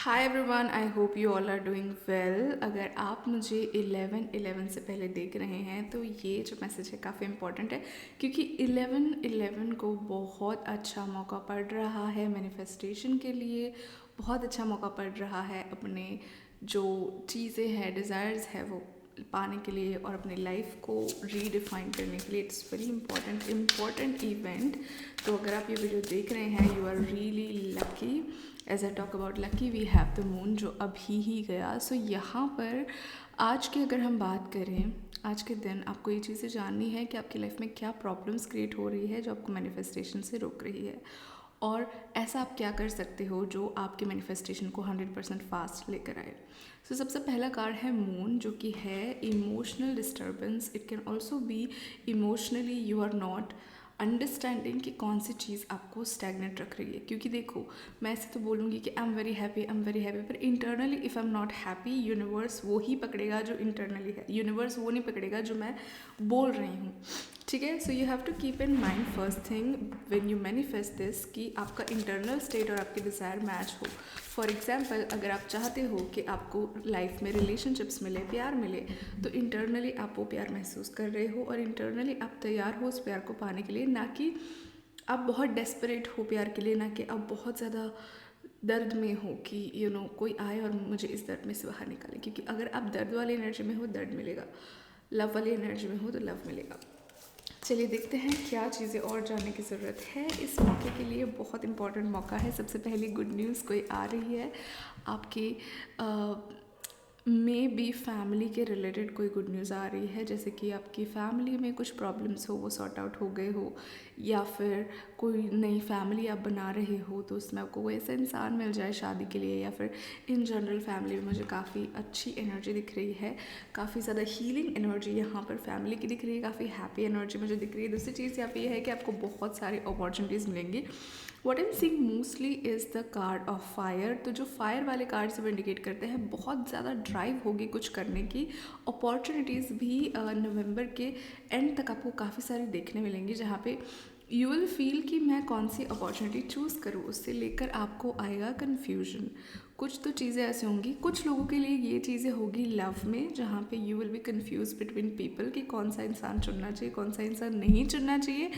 Hi everyone, I hope you all are doing well. अगर आप मुझे 11/11 से पहले देख रहे हैं तो ये जो मैसेज है काफ़ी इंपॉर्टेंट है, क्योंकि 11/11 को बहुत अच्छा मौका पड़ रहा है मैनिफेस्टेशन के लिए। बहुत अच्छा मौका पड़ रहा है अपने जो चीज़ें हैं, डिज़ायर्स है, वो पाने के लिए और अपनी लाइफ को रीडिफाइन करने के लिए। It's very important event. तो अगर आप ये वीडियो देख रहे हैं, you are really lucky. As I talk about lucky, we have the moon जो अभी ही गया। सो यहाँ पर आज की अगर हम बात करें, आज के दिन आपको ये चीज़ें जाननी है कि आपकी लाइफ में क्या प्रॉब्लम्स क्रिएट हो रही है जो आपको मैनिफेस्टेशन से रोक रही है, और ऐसा आप क्या कर सकते हो जो आपके मैनिफेस्टेशन को 100% फास्ट लेकर आए। सो सबसे पहला कार्ड है मून, जो कि है emotional disturbance. It can also be emotionally you are not understanding कि कौन सी चीज़ आपको स्टैगनेट रख रही है। क्योंकि देखो, मैं ऐसे तो बोलूँगी कि आई एम वेरी हैप्पी, पर internally if I am not happy, universe वो ही पकड़ेगा जो इंटरनली है। यूनिवर्स वो नहीं पकड़ेगा जो मैं बोल रही हूँ। ठीक है। So you have to keep in mind first thing when you manifest this कि आपका इंटरनल स्टेट और आपके डिज़ायर मैच हो। फॉर एग्जाम्पल, अगर आप चाहते हो कि आपको लाइफ में रिलेशनशिप्स मिले, प्यार मिले, तो इंटरनली आप वो प्यार महसूस कर रहे हो और इंटरनली आप तैयार हो उस प्यार को पाने के लिए। ना कि आप बहुत डेस्परेट हो प्यार के लिए, ना कि आप बहुत ज़्यादा दर्द में हो कि कोई आए और मुझे इस दर्द में से बाहर निकाले। क्योंकि अगर आप दर्द वाली एनर्जी में हो, दर्द मिलेगा। लव वाली एनर्जी में हो तो लव मिलेगा। चलिए देखते हैं क्या चीज़ें और जानने की ज़रूरत है। इस मौके के लिए बहुत इंपॉर्टेंट मौका है। सबसे पहली गुड न्यूज़ कोई आ रही है आपकी, मे बी फैमिली के रिलेटेड कोई गुड न्यूज़ आ रही है। जैसे कि आपकी फैमिली में कुछ प्रॉब्लम्स हो, वो सॉर्ट आउट हो गए हो, या फिर कोई नई फैमिली आप बना रहे हो तो उसमें आपको कोई ऐसा इंसान मिल जाए शादी के लिए। या फिर इन जनरल फैमिली में मुझे काफ़ी अच्छी एनर्जी दिख रही है, काफ़ी ज़्यादा हीलिंग एनर्जी यहाँ पर फैमिली की दिख रही है, काफ़ी हैप्पी एनर्जी मुझे दिख रही है। दूसरी चीज़ यहाँ पे ये है कि आपको बहुत सारी अपॉर्चुनिटीज़ मिलेंगी। What am seeing mostly is the card of fire. तो जो फायर वाले कार्ड से वो इंडिकेट करते हैं बहुत ज़्यादा ड्राइव होगी कुछ करने की। अपॉर्चुनिटीज़ भी नवंबर के एंड तक आपको काफ़ी सारी देखने मिलेंगी, जहाँ पे यू विल फील कि मैं कौन सी अपॉर्चुनिटी चूज़ करूँ। उससे लेकर आपको आएगा कन्फ्यूजन। कुछ तो चीज़ें ऐसी होंगी, कुछ लोगों के लिए ये चीज़ें होगी लव में, जहाँ पे you will be confuse between people कि कौन सा इंसान चुनना चाहिए, कौन सा इंसान नहीं चुनना चाहिए।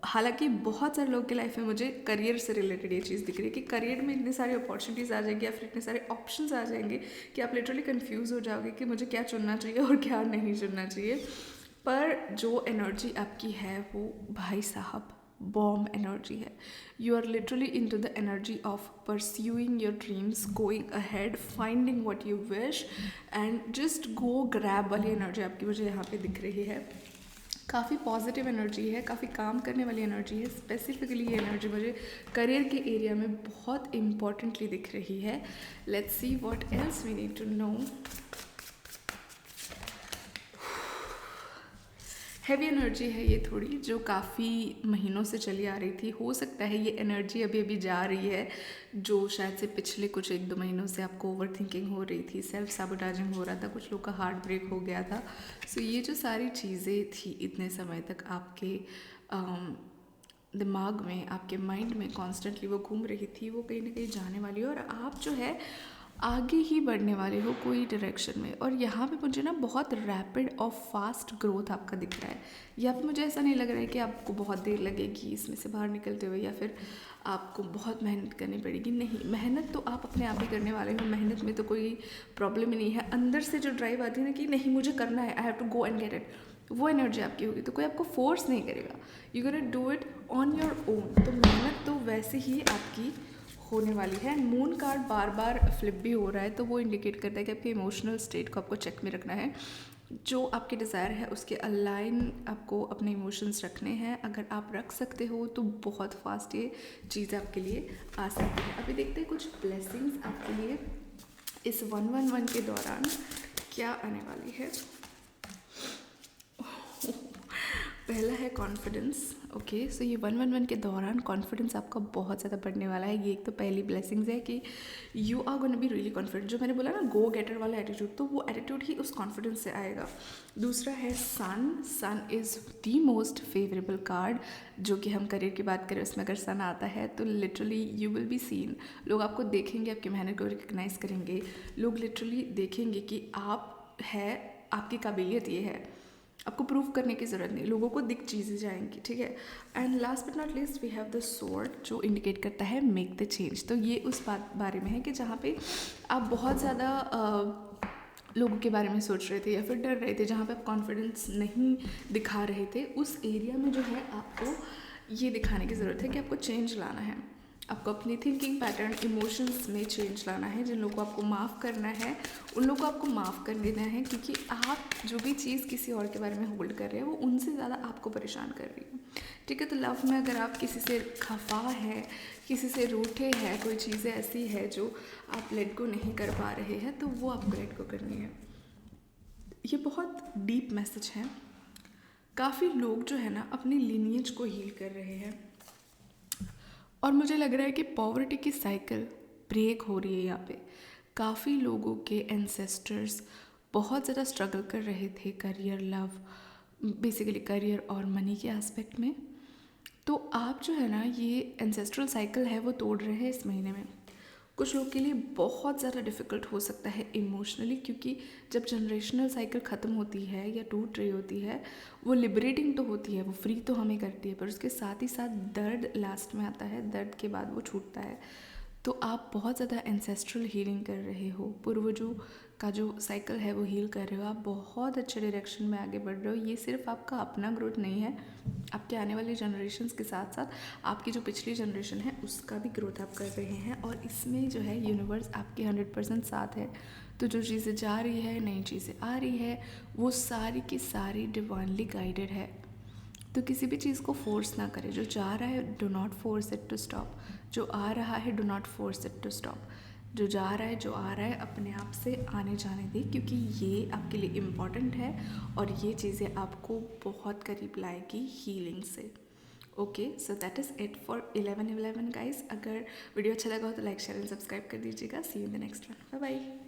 हालांकि बहुत सारे लोगों की लाइफ में मुझे करियर से रिलेटेड ये चीज़ दिख रही है कि करियर में इतनी सारी अपॉर्चुनिटीज़ आ जाएंगी या फिर इतने सारे ऑप्शंस आ जाएंगे कि आप लिटरली कंफ्यूज हो जाओगे कि मुझे क्या चुनना चाहिए और क्या नहीं चुनना चाहिए। पर जो एनर्जी आपकी है वो भाई साहब बॉम्ब एनर्जी है। You are literally into the energy of pursuing your dreams, going ahead, finding what you wish and just go grab वाली एनर्जी आपकी मुझे यहाँ पे दिख रही है। काफ़ी पॉजिटिव एनर्जी है, काफ़ी काम करने वाली एनर्जी है। स्पेसिफिकली ये एनर्जी मुझे करियर के एरिया में बहुत इम्पॉर्टेंटली दिख रही है। Let's see what else we need to know. Heavy energy है ये थोड़ी, जो काफ़ी महीनों से चली आ रही थी। हो सकता है ये एनर्जी अभी अभी जा रही है, जो शायद से पिछले कुछ 1-2 महीनों से आपको ओवर थिंकिंग हो रही थी, सेल्फ साबोटाजिंग हो रहा था, कुछ लोग का हार्ट ब्रेक हो गया था। सो ये जो सारी चीज़ें थी इतने समय तक आपके दिमाग में, आपके माइंड में कॉन्स्टेंटली वो घूम रही थी, वो कहीं ना कहीं जाने वाली है। और आप जो है आगे ही बढ़ने वाले हो कोई डायरेक्शन में। और यहाँ पे मुझे ना बहुत रैपिड और फास्ट ग्रोथ आपका दिख रहा है। यहाँ पे मुझे ऐसा नहीं लग रहा है कि आपको बहुत देर लगेगी इसमें से बाहर निकलते हुए, या फिर आपको बहुत मेहनत करनी पड़ेगी। नहीं, मेहनत तो आप अपने आप ही करने वाले हो, मेहनत में तो कोई प्रॉब्लम ही नहीं है। अंदर से जो ड्राइव आती है ना कि नहीं मुझे करना है, I have to go and get it, वो एनर्जी आपकी होगी। तो कोई आपको फोर्स नहीं करेगा, you gonna do it on your own. तो मेहनत तो वैसे ही आपकी होने वाली है। मून कार्ड बार बार फ्लिप भी हो रहा है, तो वो इंडिकेट करता है कि आपके इमोशनल स्टेट को आपको चेक में रखना है। जो आपके डिज़ायर है उसके अलाइन आपको अपने इमोशंस रखने हैं। अगर आप रख सकते हो तो बहुत फास्ट ये चीज़ आपके लिए आ सकती है। अभी देखते हैं कुछ ब्लेसिंग्स आपके लिए इस 111 के दौरान क्या आने वाली है। पहला है कॉन्फिडेंस। ओके, सो ये 111 के दौरान कॉन्फिडेंस आपका बहुत ज़्यादा बढ़ने वाला है। ये एक तो पहली ब्लेसिंग्स है कि you are gonna be really confident. जो मैंने बोला ना गो गेटर वाला एटीट्यूड, तो वो एटीट्यूड ही उस कॉन्फिडेंस से आएगा। दूसरा है sun. Sun is the most favourable card. जो कि हम करियर की बात करें, उसमें अगर सन आता है तो literally you will be seen. लोग आपको देखेंगे, आपकी मेहनत को रिकग्नाइज़ करेंगे। लोग लिटरली देखेंगे कि आप है, आपकी काबिलियत ये है, आपको प्रूव करने की ज़रूरत नहीं, लोगों को दिख चीज़ें जाएंगी, ठीक है। And last but not least we have the sword, जो इंडिकेट करता है मेक द चेंज। तो ये उस बारे में है कि जहाँ पे आप बहुत ज़्यादा लोगों के बारे में सोच रहे थे या फिर डर रहे थे, जहाँ पे आप कॉन्फिडेंस नहीं दिखा रहे थे, उस एरिया में जो है आपको ये दिखाने की ज़रूरत है कि आपको चेंज लाना है। आपको अपनी थिंकिंग पैटर्न, इमोशंस में चेंज लाना है। जिन लोगों को आपको माफ़ करना है, उन लोगों को आपको माफ़ कर देना है, क्योंकि आप जो भी चीज़ किसी और के बारे में होल्ड कर रहे हैं वो उनसे ज़्यादा आपको परेशान कर रही है, ठीक है। तो लव में अगर आप किसी से खफा है, किसी से रूठे हैं, कोई चीज़ें ऐसी है जो आप लेट गो नहीं कर पा रहे हैं, तो वो आपको लेट गो करनी है। ये बहुत डीप मैसेज है। काफ़ी लोग जो है ना अपनी लिनिएज को हील कर रहे हैं, और मुझे लग रहा है कि पॉवर्टी की साइकिल ब्रेक हो रही है यहाँ पे। काफ़ी लोगों के एंसेस्टर्स बहुत ज़्यादा स्ट्रगल कर रहे थे करियर, लव, बेसिकली करियर और मनी के एस्पेक्ट में। तो आप जो है ना ये एंसेस्ट्रल साइकिल है वो तोड़ रहे हैं इस महीने में। कुछ लोग के लिए बहुत ज़्यादा डिफ़िकल्ट हो सकता है इमोशनली, क्योंकि जब जनरेशनल साइकिल ख़त्म होती है या टूट रही होती है, वो लिबरेटिंग तो होती है, वो फ्री तो हमें करती है, पर उसके साथ ही साथ दर्द लास्ट में आता है, दर्द के बाद वो छूटता है। तो आप बहुत ज़्यादा एंसेस्ट्रल हीलिंग कर रहे हो, पूर्वजों का जो साइकिल है वो हील कर रहे हो, आप बहुत अच्छे डायरेक्शन में आगे बढ़ रहे हो। ये सिर्फ आपका अपना ग्रोथ नहीं है, आपके आने वाली जनरेशन्स के साथ साथ आपकी जो पिछली जनरेशन है उसका भी ग्रोथ आप कर रहे हैं, और इसमें जो है यूनिवर्स आपके 100% साथ है। तो जो चीज़ें जा रही है, नई चीज़ें आ रही है, वो सारी की सारी डिवाइनली गाइडेड है। तो किसी भी चीज़ को फोर्स ना करें। जो जा रहा है do not force it to stop, जो आ रहा है do not force it to stop. जो जा रहा है, जो आ रहा है, अपने आप से आने जाने दें, क्योंकि ये आपके लिए इम्पॉर्टेंट है और ये चीज़ें आपको बहुत करीब लाएगी हीलिंग से। Okay, so that is it for 11/11 guys. अगर वीडियो अच्छा लगा हो तो लाइक, शेयर एंड सब्सक्राइब कर दीजिएगा। See you in the next one. Bye bye.